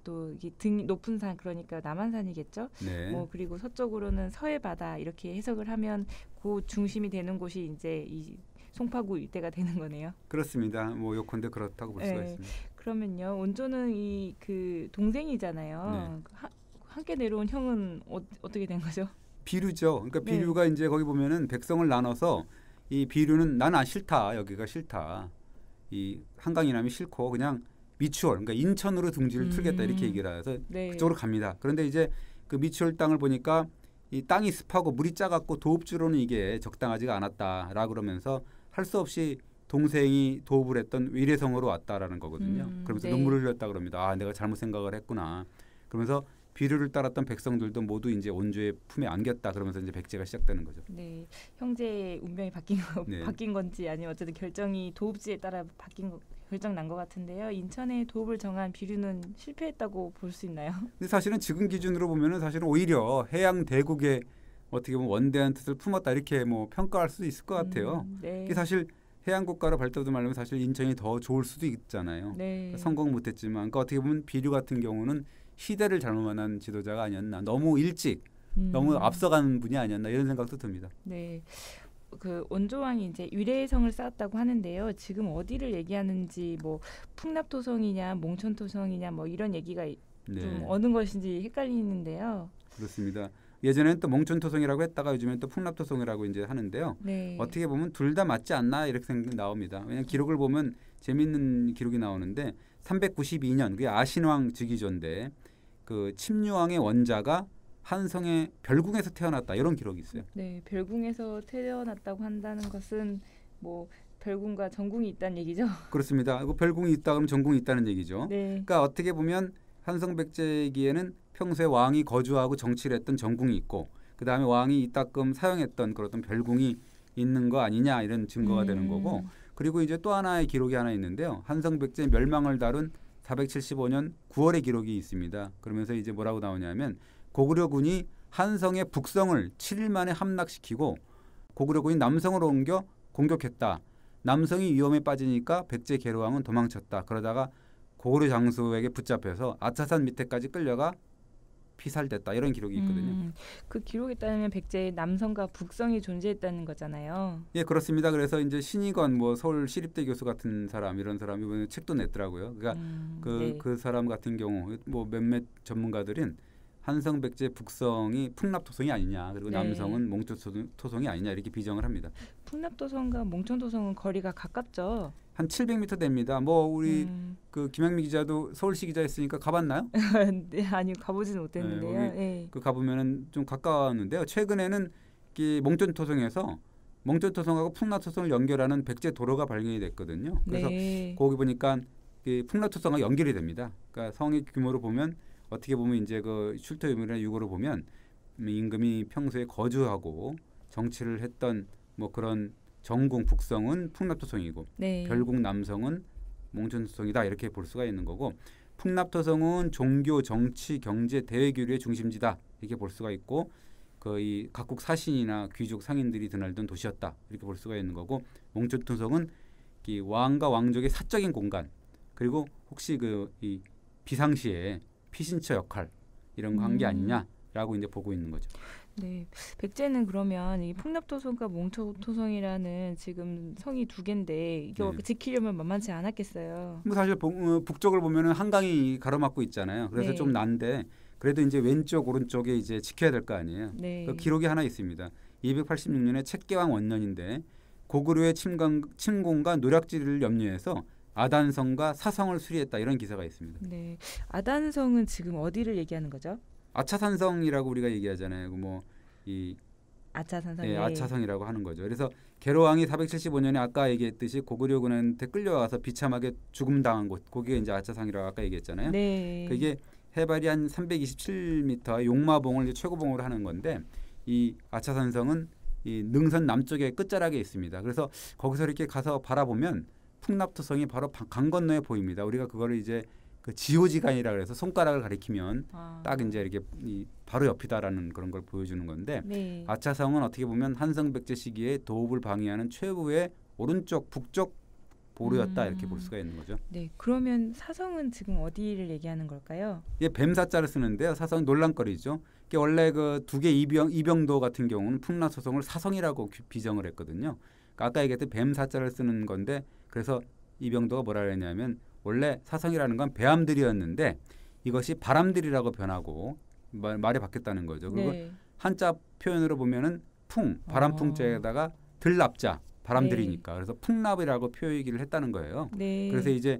Speaker 1: 또 이게 등 높은 산 그러니까 남한산이겠죠.
Speaker 2: 네.
Speaker 1: 그리고 서쪽으로는 서해바다 이렇게 해석을 하면 그 중심이 되는 곳이 이제 이 송파구 일대가 되는 거네요.
Speaker 2: 그렇습니다. 뭐 요컨대 그렇다고 볼 수가 있습니다.
Speaker 1: 그러면요, 원조는 이 그 동생이잖아요.
Speaker 2: 네.
Speaker 1: 함께 내려온 형은 어떻게 된 거죠?
Speaker 2: 비류죠. 그러니까 비류가 이제 거기 보면은 백성을 나눠서 이 비류는 나는 싫다. 여기가 싫다. 이 한강 이남이 싫고 그냥 미추홀, 그러니까 인천으로 둥지를 틀겠다 이렇게 얘기를 해서 그쪽으로 갑니다. 그런데 이제 그 미추홀 땅을 보니까 이 땅이 습하고 물이 짜갖고 도읍지로는 이게 적당하지가 않았다라 그러면서 할 수 없이 동생이 도읍을 했던 위례성으로 왔다라는 거거든요. 그러면서 눈물을 흘렸다 그럽니다. 아, 내가 잘못 생각을 했구나. 그러면서 비류를 따랐던 백성들도 모두 이제 원조의 품에 안겼다. 그러면서 이제 백제가 시작되는 거죠.
Speaker 1: 네, 형제의 운명이 바뀐 건지 아니면 어쨌든 결정이 도읍지에 따라 결정 난 것 같은데요. 인천에 도읍을 정한 비류는 실패했다고 볼 수 있나요?
Speaker 2: 근데 사실은 지금 기준으로 보면은 사실은 오히려 해양 대국의 어떻게 보면 원대한 뜻을 품었다 이렇게 뭐 평가할 수도 있을 것 같아요.
Speaker 1: 네.
Speaker 2: 이게 사실 해양 국가로 발달도 말하면 사실 인천이 더 좋을 수도 있잖아요.
Speaker 1: 네.
Speaker 2: 성공 못했지만 그러니까 어떻게 보면 비류 같은 경우는 시대를 잘못 만난 지도자가 아니었나. 너무 일찍 너무 앞서가는 분이 아니었나 이런 생각도 듭니다.
Speaker 1: 네. 그 원조왕이 이제 위례성을 쌓았다고 하는데요. 지금 어디를 얘기하는지 뭐 풍납토성이냐 몽천토성이냐 뭐 이런 얘기가 좀 어느 것인지 헷갈리는데요.
Speaker 2: 그렇습니다. 예전에는 또 몽천토성이라고 했다가 요즘엔 또 풍납토성이라고 이제 하는데요.
Speaker 1: 네.
Speaker 2: 어떻게 보면 둘 다 맞지 않나 이렇게 생각이 나옵니다. 왜냐하면 기록을 보면 재미있는 기록이 나오는데 392년 그게 아신왕 즉위전인데 그 침류왕의 원자가 한성의 별궁에서 태어났다 이런 기록이 있어요.
Speaker 1: 네, 별궁에서 태어났다고 한다는 것은 뭐 별궁과 전궁이 있다는 얘기죠.
Speaker 2: 그렇습니다. 그 별궁이 있다 그러면 전궁이 있다는 얘기죠.
Speaker 1: 네.
Speaker 2: 그러니까 어떻게 보면 한성 백제기에는 평소에 왕이 거주하고 정치를 했던 전궁이 있고 그 다음에 왕이 이따금 사용했던 그런 별궁이 있는 거 아니냐 이런 증거가 되는 거고 그리고 이제 또 하나의 기록이 하나 있는데요. 한성 백제 멸망을 다룬 475년 9월의 기록이 있습니다. 그러면서 이제 뭐라고 나오냐면 고구려군이 한성의 북성을 7일 만에 함락시키고 고구려군이 남성으로 옮겨 공격했다. 남성이 위험에 빠지니까 백제 계로왕은 도망쳤다. 그러다가 고구려 장수에게 붙잡혀서 아차산 밑에까지 끌려가 피살됐다. 이런 기록이 있거든요.
Speaker 1: 그 기록에 따르면 백제에 남성과 북성이 존재했다는 거잖아요.
Speaker 2: 예, 그렇습니다. 그래서 이제 신익원 뭐 서울 시립대 교수 같은 사람 이런 사람이 이번에 책도 냈더라고요. 그러니까 그 사람 같은 경우 뭐 몇몇 전문가들은 한성 백제 북성이 풍납토성이 아니냐 그리고 남성은 몽천토성이 아니냐 이렇게 비정을 합니다.
Speaker 1: 풍납토성과 몽천토성은 거리가 가깝죠.
Speaker 2: 한 700m 됩니다. 뭐 우리 그 김양미 기자도 서울시 기자였으니까 가봤나요?
Speaker 1: 네, 아니요 가보지는 못했는데요.
Speaker 2: 그 가보면은 좀 가까웠는데요. 최근에는 몽천토성에서 몽촌토성하고 풍납토성을 연결하는 백제 도로가 발견이 됐거든요. 그래서
Speaker 1: 네.
Speaker 2: 거기 보니까 풍납토성과 연결이 됩니다. 그러니까 성의 규모로 보면 어떻게 보면 이제 그 출토 유물이나 유고로 보면 임금이 평소에 거주하고 정치를 했던 뭐 그런 정궁 북성은 풍납토성이고
Speaker 1: 네.
Speaker 2: 별궁 남성은 몽촌토성이다 이렇게 볼 수가 있는 거고 풍납토성은 종교, 정치, 경제, 대외 교류의 중심지다 이렇게 볼 수가 있고 거의 각국 사신이나 귀족 상인들이 드날던 도시였다 이렇게 볼 수가 있는 거고 몽촌토성은 이 왕과 왕족의 사적인 공간 그리고 혹시 이 비상시에 피신처 역할 이런 거 한 게 아니냐라고 이제 보고 있는 거죠.
Speaker 1: 네, 백제는 그러면 이 풍납토성과 몽촌토성이라는 지금 성이 두 개인데 이거
Speaker 2: 네.
Speaker 1: 지키려면 만만치 않았겠어요.
Speaker 2: 뭐 사실 북쪽을 보면은 한강이 가로막고 있잖아요. 그래서
Speaker 1: 네.
Speaker 2: 좀 난데 그래도 이제 왼쪽 오른쪽에 이제 지켜야 될 거 아니에요.
Speaker 1: 네.
Speaker 2: 그 기록이 하나 있습니다. 286년에 책계왕 원년인데 고구려의 침공과 노략질을 염려해서 아단성과 사성을 수리했다 이런 기사가 있습니다.
Speaker 1: 네, 아단성은 지금 어디를 얘기하는 거죠?
Speaker 2: 아차산성이라고 우리가 얘기하잖아요. 이
Speaker 1: 아차산성.
Speaker 2: 예, 아차성이라고 하는 거죠. 그래서 계로왕이 475년에 아까 얘기했듯이 고구려군한테 끌려와서 비참하게 죽음당한 곳, 거기가 이제 아차상이라고 아까 얘기했잖아요.
Speaker 1: 네.
Speaker 2: 그게 해발이 한 327m, 용마봉을 이제 최고봉으로 하는 건데 이 아차산성은 이 능선 남쪽에 끝자락에 있습니다. 그래서 거기서 이렇게 가서 바라보면 풍납토성이 바로 강 건너에 보입니다. 우리가 그거를 이제 그 지호지간이라 그래서 손가락을 가리키면 딱 이제 이렇게 바로 옆이다라는 그런 걸 보여주는 건데
Speaker 1: 네.
Speaker 2: 아차성은 어떻게 보면 한성백제 시기에 도읍을 방해하는 최후의 오른쪽 북쪽 보루였다 이렇게 볼 수가 있는 거죠.
Speaker 1: 네, 그러면 사성은 지금 어디를 얘기하는 걸까요?
Speaker 2: 예, 뱀사자를 쓰는데요. 사성 논란거리죠. 이게 원래 그 두 개 이병도 같은 경우는 풍납토성을 사성이라고 비정을 했거든요. 그러니까 아까 얘기했던 뱀사자를 쓰는 건데 그래서 이병도가 뭐라 그랬냐면 원래 사성이라는 건 배암들이었는데 이것이 바람들이라고 변하고 말이 바뀌었다는 거죠. 그리고
Speaker 1: 네.
Speaker 2: 한자 표현으로 보면은 바람풍자에다가 들납자 바람들이니까 그래서 풍납이라고 표기를 했다는 거예요.
Speaker 1: 네.
Speaker 2: 그래서 이제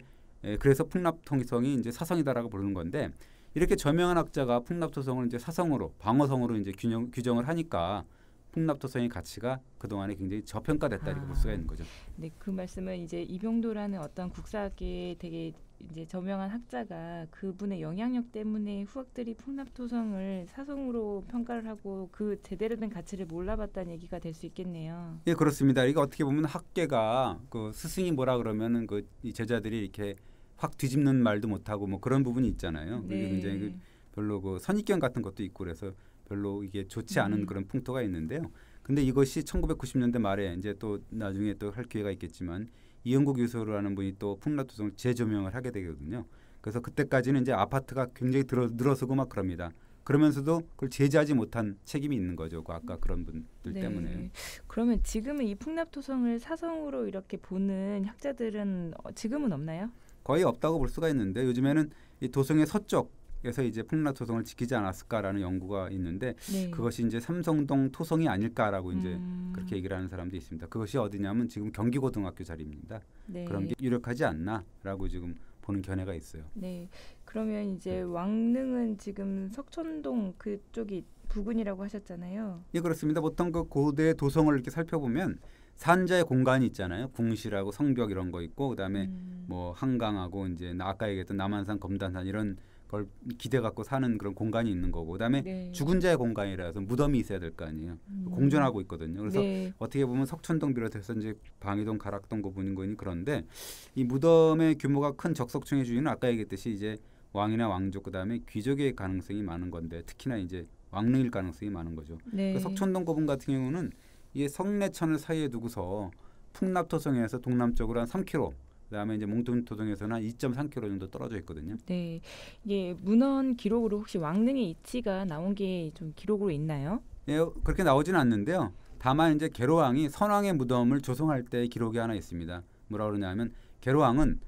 Speaker 2: 그래서 풍납토성이 이제 사성이다라고 부르는 건데 이렇게 저명한 학자가 풍납토성을 이제 사성으로 방어성으로 이제 규정을 하니까 풍납토성의 가치가 그동안에 굉장히 저평가됐다 이렇게 볼 수가 있는 거죠.
Speaker 1: 네, 그 말씀은 이제 이병도라는 어떤 국사학계에 되게 이제 저명한 학자가 그분의 영향력 때문에 후학들이 풍납토성을 사성으로 평가를 하고 그 제대로 된 가치를 몰라봤다는 얘기가 될 수 있겠네요.
Speaker 2: 예, 그렇습니다. 이게 어떻게 보면 학계가 그 스승이 뭐라 그러면은 이 제자들이 이렇게 확 뒤집는 말도 못하고 뭐 그런 부분이 있잖아요. 그게 굉장히 별로 그 선입견 같은 것도 있고 그래서 별로 이게 좋지 않은 그런 풍토가 있는데요. 근데 이것이 1990년대 말에 이제 또 나중에 또 할 기회가 있겠지만 이영구 교수라는 분이 또 풍납토성을 재조명을 하게 되거든요. 그래서 그때까지는 이제 아파트가 굉장히 늘어서고 막 그럽니다. 그러면서도 그걸 제재하지 못한 책임이 있는 거죠. 그 아까 그런 분들 때문에.
Speaker 1: 그러면 지금은 이 풍납토성을 사성으로 이렇게 보는 학자들은 지금은 없나요?
Speaker 2: 거의 없다고 볼 수가 있는데 요즘에는 이 도성의 서쪽에서 이제 풍납토성을 지키지 않았을까라는 연구가 있는데 그것이 이제 삼성동 토성이 아닐까라고 이제 그렇게 얘기를 하는 사람도 있습니다. 그것이 어디냐면 지금 경기고등학교 자리입니다. 그런 게 유력하지 않나라고 지금 보는 견해가 있어요.
Speaker 1: 네. 그러면 이제 왕릉은 지금 석촌동 그쪽이 부근이라고 하셨잖아요.
Speaker 2: 예, 그렇습니다. 보통 그 고대 도성을 이렇게 살펴보면 산자의 공간이 있잖아요. 궁실하고 성벽 이런 거 있고 그다음에 뭐 한강하고 이제 아까 얘기했던 남한산, 검단산 이런 걸 기대 갖고 사는 그런 공간이 있는 거고 그다음에 죽은 자의 공간이라서 무덤이 있어야 될 거 아니에요. 공존하고 있거든요. 그래서 어떻게 보면 석촌동 비롯해서 이제 방이동, 가락동 부분인 그런데 이 무덤의 규모가 큰 적석층의 주인은 아까 얘기했듯이 이제 왕이나 왕족 그다음에 귀족의 가능성이 많은 건데 특히나 이제 왕릉일 가능성이 많은 거죠. 그 석촌동 부분 같은 경우는 이게 성내천을 사이에 두고서 풍납토성에서 동남쪽으로 한 3km 그다음에 이제 몽촌토성에서는 한 2.3km 정도 떨어져 있거든요.
Speaker 1: 네, 이게 문헌 기록으로 혹시 왕릉의 위치가 나온 게 좀 기록으로 있나요?
Speaker 2: 예, 그렇게 나오지는 않는데요. 다만 이제 계로왕이 선왕의 무덤을 조성할 때 기록이 하나 있습니다. 뭐라 그러냐면 계로왕은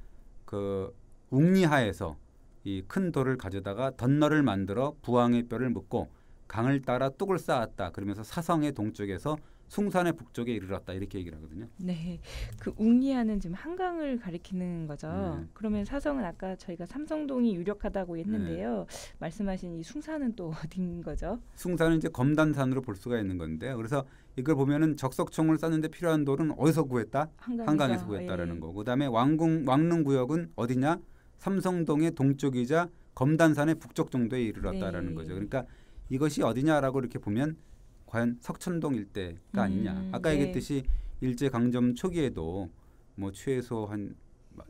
Speaker 2: 그 웅리하에서 이 큰 돌을 가져다가 덧너를 만들어 부왕의 뼈를 묻고 강을 따라 뚝을 쌓았다. 그러면서 사성의 동쪽에서 숭산의 북쪽에 이르렀다 이렇게 얘기를 하거든요.
Speaker 1: 네, 그 웅리하는 지금 한강을 가리키는 거죠. 그러면 사성은 아까 저희가 삼성동이 유력하다고 했는데요. 말씀하신 이 숭산은 또 어딘 거죠?
Speaker 2: 숭산은 이제 검단산으로 볼 수가 있는 건데요. 그래서 이걸 보면은 적석총을 쐈는데 필요한 돌은 어디서 구했다? 한강에서 구했다라는 거고. 그다음에 왕릉구역은 어디냐? 삼성동의 동쪽이자 검단산의 북쪽 정도에 이르렀다라는 거죠. 그러니까 이것이 어디냐라고 이렇게 보면 과연 석천동 일대가 아니냐. 아까 얘기했듯이 일제강점 초기에도 뭐 최소 한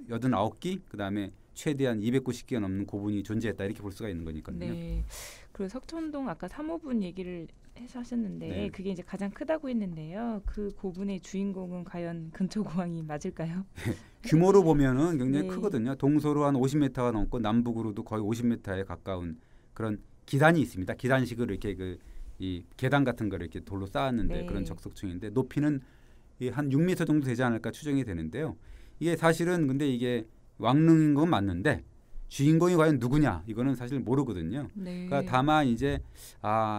Speaker 2: 89기 그다음에 최대한 290기가 넘는 고분이 존재했다 이렇게 볼 수가 있는 거니까요.
Speaker 1: 네. 그리고 석천동 아까 3호분 얘기를 해서 하셨는데 그게 이제 가장 크다고 했는데요. 그 고분의 주인공은 과연 근초고왕이 맞을까요?
Speaker 2: 규모로 보면은 굉장히 크거든요. 동서로 한 50m가 넘고 남북으로도 거의 50m에 가까운 그런 기단이 있습니다. 기단식으로 이렇게 이 계단 같은 거를 이렇게 돌로 쌓았는데 그런 적석층인데 높이는 한 6m 정도 되지 않을까 추정이 되는데요. 이게 사실은 근데 이게 왕릉인 건 맞는데 주인공이 과연 누구냐 이거는 사실 모르거든요. 그러니까 다만 이제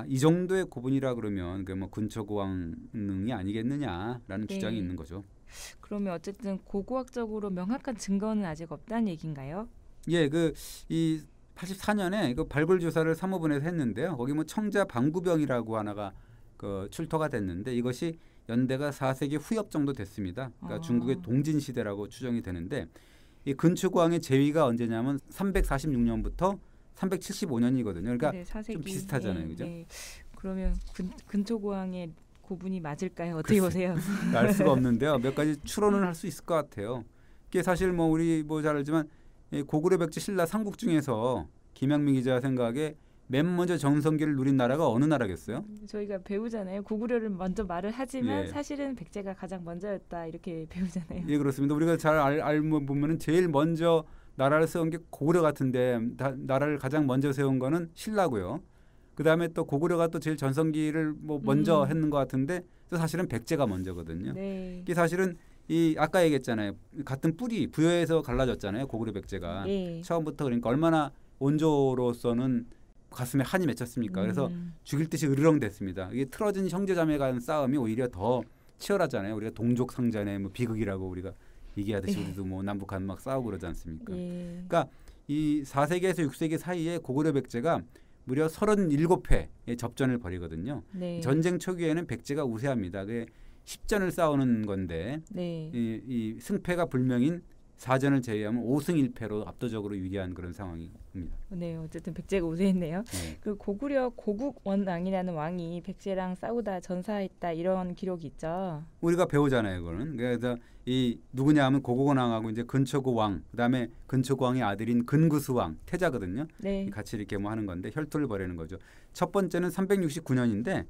Speaker 2: 이 정도의 고분이라 그러면 그 뭐 근초고왕릉이 아니겠느냐라는 주장이 있는 거죠.
Speaker 1: 그러면 어쨌든 고고학적으로 명확한 증거는 아직 없다는 얘기인가요?
Speaker 2: 예, 이 84년에 그 발굴 조사를 사무본에서 했는데요. 거기 뭐 청자 방구병이라고 하나가 출토가 됐는데 이것이 연대가 4세기 후엽 정도 됐습니다. 그러니까 중국의 동진 시대라고 추정이 되는데 이 근초고왕의 제위가 언제냐면 346년부터 375년이거든요. 그러니까 좀 비슷하잖아요, 그죠?
Speaker 1: 그러면 근초고왕의 고분이 맞을까요? 어떻게 보세요?
Speaker 2: 알 수가 없는데요. 몇 가지 추론을 할 수 있을 것 같아요. 이게 사실 뭐 우리 뭐 잘 알지만 고구려 백제 신라 삼국 중에서 김양민 기자 생각에 맨 먼저 전성기를 누린 나라가 어느 나라겠어요?
Speaker 1: 저희가 배우잖아요. 고구려를 먼저 말을 하지만 사실은 백제가 가장 먼저였다 이렇게 배우잖아요.
Speaker 2: 예, 그렇습니다. 우리가 잘 알면 보면은 제일 먼저 나라를 세운 게 고구려 같은데 나라를 가장 먼저 세운 거는 신라고요. 그다음에 또 고구려가 또 제일 전성기를 뭐 먼저 했는 것 같은데 또 사실은 백제가 먼저거든요. 이게 사실은 이 아까 얘기했잖아요. 같은 뿌리 부여에서 갈라졌잖아요. 고구려 백제가 처음부터 그러니까 얼마나 원조로서는 가슴에 한이 맺혔습니까? 그래서 죽일 듯이 으르렁댔습니다. 이게 틀어진 형제자매 간 싸움이 오히려 더 치열하잖아요. 우리가 동족 상잔의 뭐 비극이라고 우리가 얘기하듯이 우리도 뭐 남북한 막 싸우고 그러지 않습니까? 그러니까 이 4세기에서 6세기 사이에 고구려 백제가 무려 37회의 접전을 벌이거든요. 전쟁 초기에는 백제가 우세합니다. 그게 10전을 싸우는 건데 이 승패가 불명인 4전을 제외하면 5승 1패로 압도적으로 유리한 그런 상황입니다.
Speaker 1: 네, 어쨌든 백제가 우세했네요. 그 고구려 고국원왕이라는 왕이 백제랑 싸우다 전사했다 이런 기록이 있죠.
Speaker 2: 우리가 배우잖아요, 그거는. 그래서 이 누구냐 하면 고국원왕하고 이제 근초고왕, 그다음에 근초고왕의 아들인 근구수왕 태자거든요. 같이 이렇게 뭐 하는 건데 혈투를 벌이는 거죠. 첫 번째는 369년인데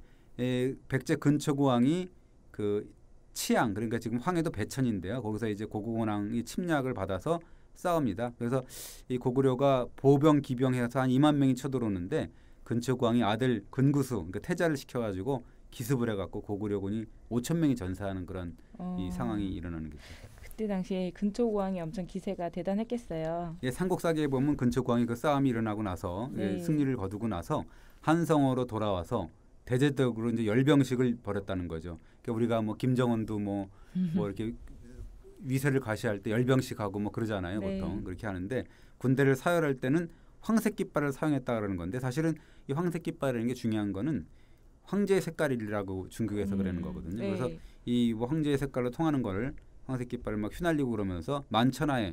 Speaker 2: 백제 근초고왕이 그 치양 그러니까 지금 황해도 배천인데요. 거기서 이제 고국원왕이 침략을 받아서 싸웁니다. 그래서 이 고구려가 보병 기병해서 한 2만 명이 쳐들어오는데 근초고왕이 아들 근구수 그러니까 태자를 시켜가지고 기습을 해갖고 고구려군이 5천 명이 전사하는 그런 이 상황이 일어나는 거죠.
Speaker 1: 그때 당시에 근초고왕이 엄청 기세가 대단했겠어요.
Speaker 2: 예, 삼국사기에 보면 근초고왕이 그 싸움이 일어나고 나서 승리를 거두고 나서 한성으로 돌아와서 대대적으로 이제 열병식을 벌였다는 거죠. 그러니까 우리가 뭐 김정은도 뭐 이렇게 위세를 과시할 때 열병식하고 뭐 그러잖아요. 보통 그렇게 하는데 군대를 사열할 때는 황색 깃발을 사용했다 그러는 건데 사실은 이 황색 깃발이라는 게 중요한 거는 황제의 색깔이라고 중국에서 그러는 거거든요. 그래서 이 뭐 황제의 색깔로 통하는 거를 황색 깃발을 막 휘날리고 그러면서 만천하에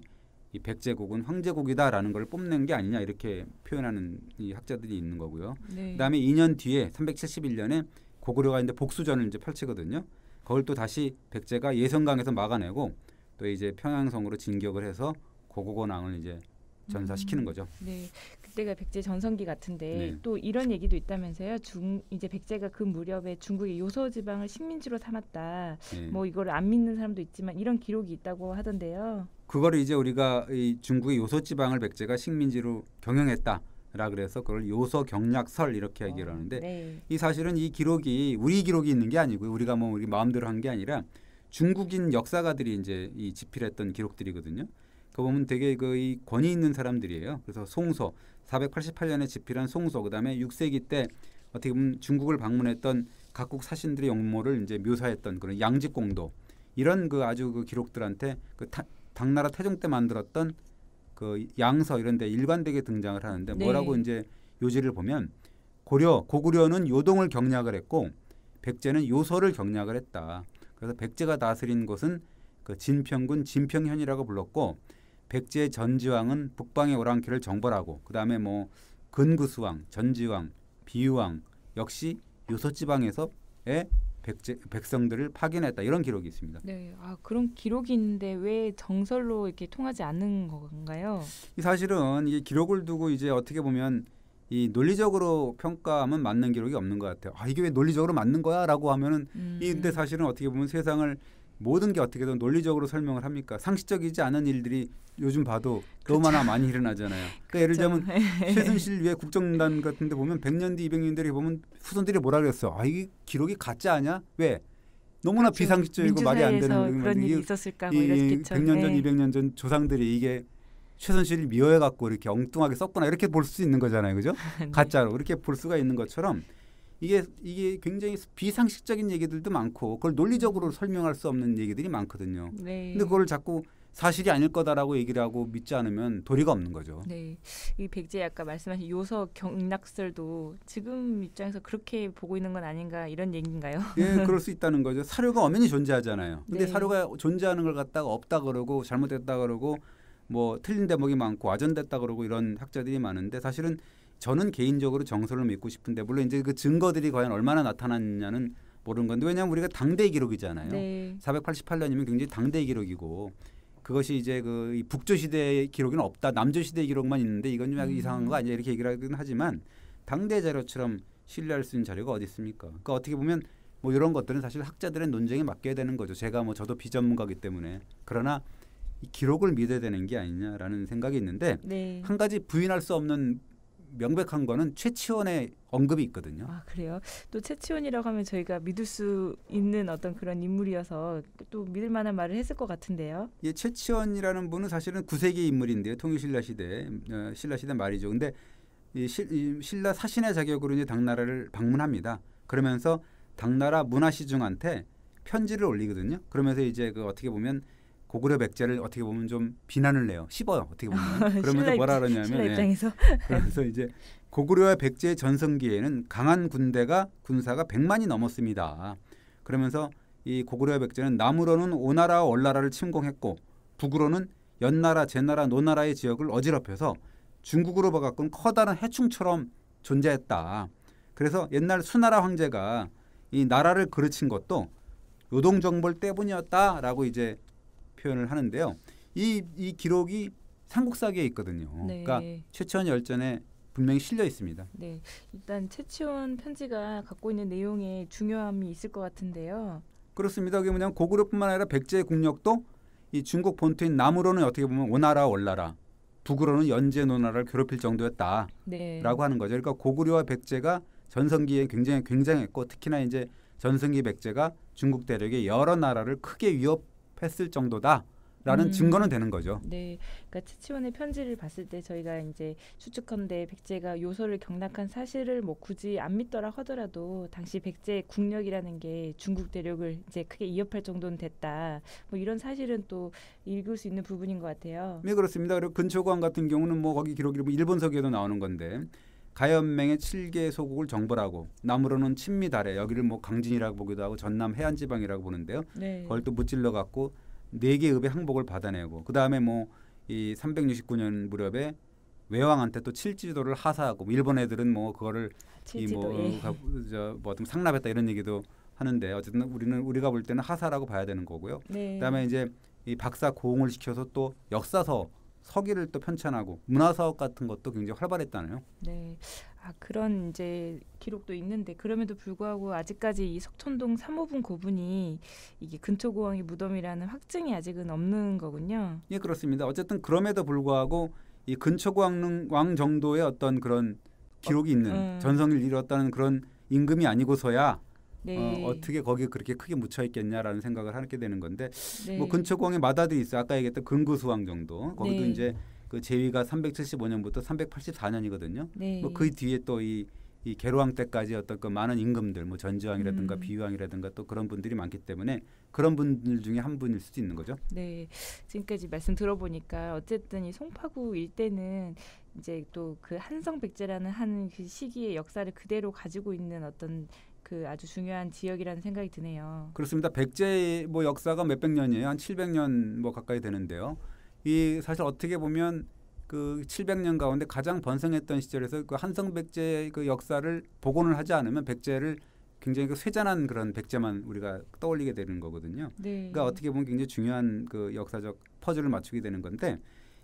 Speaker 2: 이 백제국은 황제국이다라는 걸 뽐낸 게 아니냐 이렇게 표현하는 이 학자들이 있는 거고요. 그다음에 2년 뒤에 371년에 고구려가 이제 복수전을 이제 펼치거든요. 그걸 또 다시 백제가 예성강에서 막아내고 또 이제 평양성으로 진격을 해서 고국원왕을 이제 전사시키는 거죠.
Speaker 1: 네, 그때가 백제 전성기 같은데 또 이런 얘기도 있다면서요. 이제 백제가 그 무렵에 중국의 요소 지방을 식민지로 삼았다. 뭐 이걸 안 믿는 사람도 있지만 이런 기록이 있다고 하던데요.
Speaker 2: 그거를 이제 우리가 이 중국의 요소 지방을 백제가 식민지로 경영했다라 그래서 그걸 요소 경략설 이렇게 얘기를 하는데 이 사실은 이 기록이 우리 기록이 있는 게 아니고요. 우리가 뭐 우리 마음대로 한 게 아니라 중국인 역사가들이 이제 이 집필했던 기록들이거든요. 그 보면 되게 이 권위 있는 사람들이에요. 그래서 송소 488년에 집필한 송소 그다음에 6세기 때 어떻게 보면 중국을 방문했던 각국 사신들의 용모를 이제 묘사했던 그런 양직공도 이런 그 아주 그 기록들한테 그 당나라 태종 때 만들었던 그 양서 이런 데 일관되게 등장을 하는데 뭐라고 이제 요지를 보면 고구려는 요동을 경략을 했고 백제는 요서를 경략을 했다. 그래서 백제가 다스린 곳은 그 진평군 진평현이라고 불렀고 백제의 전지왕은 북방의 오랑캐를 정벌하고 그다음에 뭐 근구수왕, 전지왕, 비유왕 역시 요서 지방에서의 백성들을 파견했다 이런 기록이 있습니다.
Speaker 1: 네, 그런 기록이 있는데 왜 정설로 이렇게 통하지 않는 건가요?
Speaker 2: 사실은 이 기록을 두고 이제 어떻게 보면 이 논리적으로 평가하면 맞는 기록이 없는 것 같아요. 이게 왜 논리적으로 맞는 거야라고 하면은 근데 사실은 어떻게 보면 세상을 모든 게 어떻게든 논리적으로 설명을 합니까? 상식적이지 않은 일들이 요즘 봐도 너무나 많이 일어나잖아요. 그러니까 예를 들면 최순실 위에 국정농단 같은 데 보면 100년 뒤 200년 뒤에 보면 후손들이 뭐라 그랬어. 이게 기록이 가짜 아니야? 왜? 너무나 비상식적이고 말이 안 되는
Speaker 1: 그런 일이 있었을까 뭐 이랬겠죠.
Speaker 2: 100년 전 200년 전 조상들이 이게 최순실을 미워해 갖고 이렇게 엉뚱하게 썼구나 이렇게 볼 수 있는 거잖아요. 그죠?
Speaker 1: 네.
Speaker 2: 가짜로 이렇게 볼 수가 있는 것처럼 이게 굉장히 비상식적인 얘기들도 많고 그걸 논리적으로 설명할 수 없는 얘기들이 많거든요.
Speaker 1: 네.
Speaker 2: 근데 그걸 자꾸 사실이 아닐 거다라고 얘기를 하고 믿지 않으면 도리가 없는 거죠.
Speaker 1: 네, 이 백제 아까 말씀하신 요서 경락설도 지금 입장에서 그렇게 보고 있는 건 아닌가 이런 얘기인가요?
Speaker 2: 예, 그럴 수 있다는 거죠. 사료가 엄연히 존재하잖아요. 근데
Speaker 1: 네.
Speaker 2: 사료가 존재하는 걸 갖다가 없다 그러고 잘못됐다 그러고 뭐 틀린 대목이 많고 와전됐다 그러고 이런 학자들이 많은데 사실은 저는 개인적으로 정설을 믿고 싶은데 물론 이제 그 증거들이 과연 얼마나 나타났냐는 모르는 건데 왜냐하면 우리가 당대 기록이잖아요.
Speaker 1: 네.
Speaker 2: 488년이면 굉장히 당대 기록이고 그것이 이제 그 북조 시대의 기록은 없다. 남조 시대의 기록만 있는데 이건 좀 이상한 거 아니야 이렇게 얘기를 하긴 하지만 당대 자료처럼 신뢰할 수 있는 자료가 어디 있습니까? 그러니까 어떻게 보면 뭐 이런 것들은 사실 학자들의 논쟁에 맡겨야 되는 거죠. 제가 뭐 저도 비전문가이기 때문에 그러나 이 기록을 믿어야 되는 게 아니냐라는 생각이 있는데
Speaker 1: 네.
Speaker 2: 한 가지 부인할 수 없는 명백한 거는 최치원의 언급이 있거든요.
Speaker 1: 그래요? 또 최치원이라고 하면 저희가 믿을 수 있는 어떤 그런 인물이어서 또 믿을 만한 말을 했을 것 같은데요.
Speaker 2: 예, 최치원이라는 분은 사실은 9세기 인물인데요. 통일신라 시대, 신라 시대 말이죠. 근데 이 신라 사신의 자격으로 이제 당나라를 방문합니다. 그러면서 당나라 문화시중한테 편지를 올리거든요. 그러면서 이제 그 어떻게 보면 고구려 백제를 어떻게 보면 좀 비난을 해요. 씹어요. 어떻게 보면. 그러면서 뭐라 그러냐면
Speaker 1: 신라 입장에서
Speaker 2: 그래서 이제 고구려와 백제의 전성기에는 강한 군사가 100만이 넘었습니다. 그러면서 이 고구려와 백제는 남으로는 오나라와 월나라를 침공했고 북으로는 연나라, 제나라, 노나라의 지역을 어지럽혀서 중국으로 봐갖고는 커다란 해충처럼 존재했다. 그래서 옛날 수나라 황제가 이 나라를 그르친 것도 요동정벌 때문이었다라고 이제 표현을 하는데요. 이 기록이 삼국사기에 있거든요.
Speaker 1: 네.
Speaker 2: 그러니까 최치원 열전에 분명히 실려 있습니다.
Speaker 1: 네, 일단 최치원 편지가 갖고 있는 내용에 중요함이 있을 것 같은데요.
Speaker 2: 그렇습니다. 그게 뭐냐면 고구려뿐만 아니라 백제의 국력도 이 중국 본토인 남으로는 어떻게 보면 오나라, 월나라, 북으로는 연제, 노나라를 괴롭힐 정도였다라고
Speaker 1: 네.
Speaker 2: 하는 거죠. 그러니까 고구려와 백제가 전성기에 굉장히 굉장했고 특히나 이제 전성기 백제가 중국 대륙의 여러 나라를 크게 위협했을 정도다라는 증거는 되는 거죠.
Speaker 1: 네, 그러니까 최치원의 편지를 봤을 때 저희가 이제 추측컨대 백제가 요소를 경락한 사실을 뭐 굳이 안 믿더라 하더라도 당시 백제의 국력이라는 게 중국 대륙을 이제 크게 위협할 정도는 됐다. 뭐 이런 사실은 또 읽을 수 있는 부분인 것 같아요.
Speaker 2: 네, 그렇습니다. 그리고 근초고왕 같은 경우는 뭐 거기 기록이 뭐 일본서기에도 나오는 건데 가연맹의 7개 소국을 정벌하고 남으로는 친미달에 여기를 뭐 강진이라고 보기도 하고 전남 해안지방이라고 보는데요.
Speaker 1: 네.
Speaker 2: 그걸 또 무찔러 갖고 4개 읍의 항복을 받아내고 그 다음에 뭐 이 369년 무렵에 외왕한테 또 칠지도를 하사하고 뭐 일본 애들은 뭐 그거를 뭐 어떤 상납했다 이런 얘기도 하는데 어쨌든 우리가 볼 때는 하사라고 봐야 되는 거고요.
Speaker 1: 네.
Speaker 2: 그다음에 이제 이 박사 고흥을 시켜서 또 역사서 서기를 또 편찬하고 문화사업 같은 것도 굉장히 활발했다네요.
Speaker 1: 네, 그런 이제 기록도 있는데 그럼에도 불구하고 아직까지 이 석촌동 3호분 고분이 이게 근초고왕의 무덤이라는 확증이 아직은 없는 거군요.
Speaker 2: 예, 그렇습니다. 어쨌든 그럼에도 불구하고 이 근초고왕 정도의 어떤 그런 기록이 있는 전성을 이뤘다는 그런 임금이 아니고서야
Speaker 1: 네.
Speaker 2: 어떻게 거기에 그렇게 크게 묻혀 있겠냐라는 생각을 하게 되는 건데
Speaker 1: 네.
Speaker 2: 뭐 근초고왕의 마다들이 있어요. 아까 얘기했던 근구수왕 정도. 거기도
Speaker 1: 네.
Speaker 2: 이제 그 제위가 375년부터 384년이거든요.
Speaker 1: 네.
Speaker 2: 뭐 그 뒤에 또 이 이 계로왕 때까지 어떤 그 많은 임금들, 뭐 전지왕이라든가 비유왕이라든가 또 그런 분들이 많기 때문에 그런 분들 중에 한 분일 수도 있는 거죠.
Speaker 1: 네, 지금까지 말씀 들어보니까 어쨌든 이 송파구 일대는 이제 또 그 한성백제라는 한 그 시기의 역사를 그대로 가지고 있는 어떤 그 아주 중요한 지역이라는 생각이 드네요.
Speaker 2: 그렇습니다. 백제 뭐 역사가 몇백 년이에요. 한 700년 뭐 가까이 되는데요. 이 사실 어떻게 보면 그 700년 가운데 가장 번성했던 시절에서 그 한성백제 그 역사를 복원을 하지 않으면 백제를 굉장히 그 쇠잔한 그런 백제만 우리가 떠올리게 되는 거거든요.
Speaker 1: 네.
Speaker 2: 그러니까 어떻게 보면 굉장히 중요한 그 역사적 퍼즐을 맞추게 되는 건데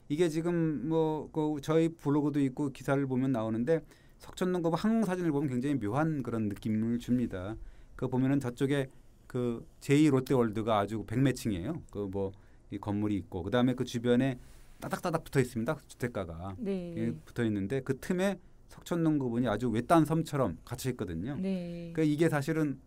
Speaker 2: 이게 지금 뭐 그 저희 블로그도 있고 기사를 보면 나오는데 석촌동거 항공사진을 보면 굉장히 묘한 그런 느낌을 줍니다. 그 보면은 저쪽에 그 제2 롯데월드가 아주 백매층이에요. 그 뭐 이 건물이 있고 그 다음에 그 주변에 따닥따닥 붙어 있습니다. 주택가가
Speaker 1: 네.
Speaker 2: 붙어 있는데 그 틈에 석촌동 부분이 아주 외딴 섬처럼 갇혀 있거든요.
Speaker 1: 네.
Speaker 2: 그러니까 이게 사실은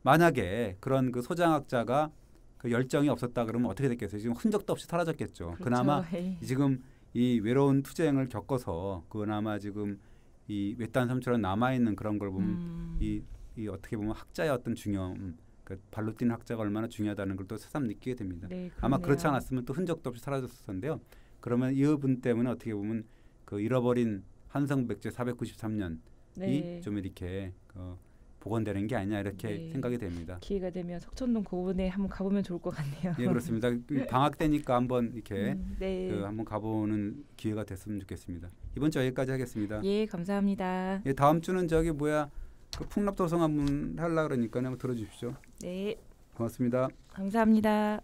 Speaker 2: 만약에 그런 그 소장학자가 그 열정이 없었다 그러면 어떻게 됐겠어요? 지금 흔적도 없이 사라졌겠죠.
Speaker 1: 그렇죠.
Speaker 2: 그나마
Speaker 1: 에이.
Speaker 2: 지금 이 외로운 투쟁을 겪어서 그나마 지금 이 외딴 섬처럼 남아 있는 그런 걸 보면 이 어떻게 보면 학자의 어떤 중요함, 그러니까 발로 뛰는 학자가 얼마나 중요하다는 걸 또 새삼 느끼게 됩니다.
Speaker 1: 네,
Speaker 2: 아마 그렇지 않았으면 또 흔적도 없이 사라졌을 텐데요. 그러면 이분 때문에 어떻게 보면 그 잃어버린 한성백제 493년이
Speaker 1: 네.
Speaker 2: 좀 이렇게 복원되는 게 아니냐 이렇게
Speaker 1: 네.
Speaker 2: 생각이 됩니다.
Speaker 1: 기회가 되면 석촌동 고원에 한번 가보면 좋을 것 같네요.
Speaker 2: 예, 그렇습니다. 방학 때니까 한번 이렇게
Speaker 1: 네.
Speaker 2: 한번 가보는 기회가 됐으면 좋겠습니다. 이번 주 여기까지 하겠습니다.
Speaker 1: 예, 감사합니다.
Speaker 2: 예, 다음 주는 저기 뭐야 그 풍납도성 한번 하려고 그러니까 한번 들어주십시오.
Speaker 1: 네,
Speaker 2: 고맙습니다.
Speaker 1: 감사합니다.